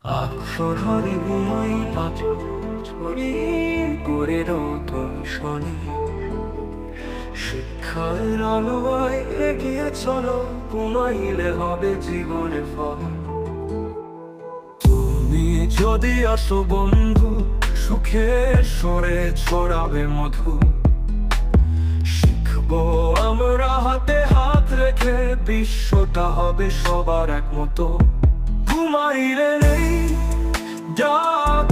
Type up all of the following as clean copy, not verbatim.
আক্ষর ঘুমাই পাথর ছড়িয়ে করে নতুন শনি শিক্ষার আলোয় এগিয়ে চলো, ঘুমাইলে হবে জীবনের ফল। তুমি যদি আসো বন্ধু, সুখের সরে ছড়াবে মধু। শিখবো আমরা হাতে হাত রেখে, বিশ্বটা হবে সবার একমতো। ঘুমাইলে নেই ডাক,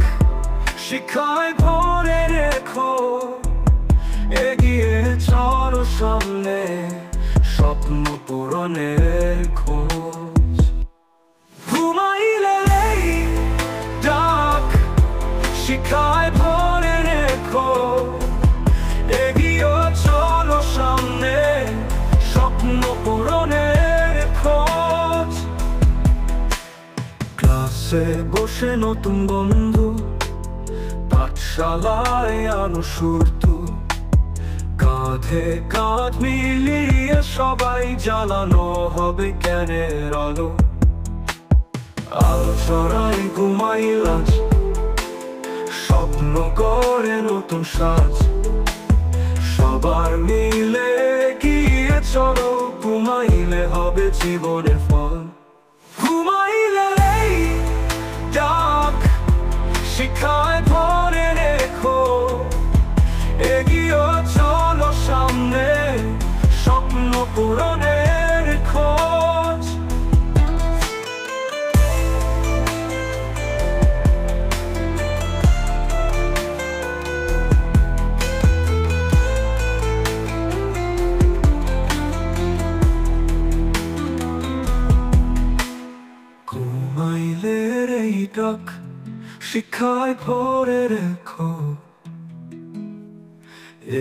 শিখায় ভরে রেখো, এগিয়ে চলো সামনে, স্বপ্ন পূরণের খোঁজ। ঘুমাইলে নেই ডাক, শিখায় ভরে রেখো, এগিয়ে চলো সামনে, স্বপ্ন পূরণের খোঁজ। ক্লাসে বসে নতুন বন্ধু, পাঠশালায় আনো সুরতু, কাঁধে কাঁধ মিলিয়ে সবাই জ্বালানো হবে জ্ঞানের আলো। আলোচনায় ঘুমাই লাজ, স্বপ্ন গড়ে নতুন সাজ, সবার মিলে গিয়ে চলো, ঘুমাইলে হবে জীবনের ফল। ঘুমাইলে এই ডাক, শিখায় ভরে রেখো, এগিয়ে চলো সামনে, স্বপ্ন পূরণের খোঁজ। ঘুমাইলে এই ডাক, শিখায় ভরে রেখো,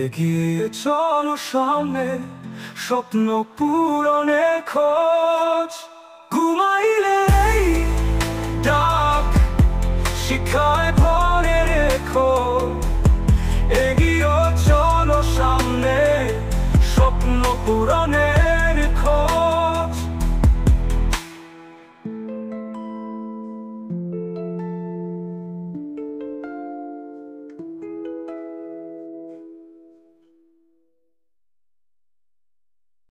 এগিয়ে চলো সামনে, স্বপ্ন পূরণের খোঁজ। ঘুমাইলে এই ডাক, শিখায় ভরে রেখো, এগিয়ে চলো সামনে, স্বপ্ন পূরণের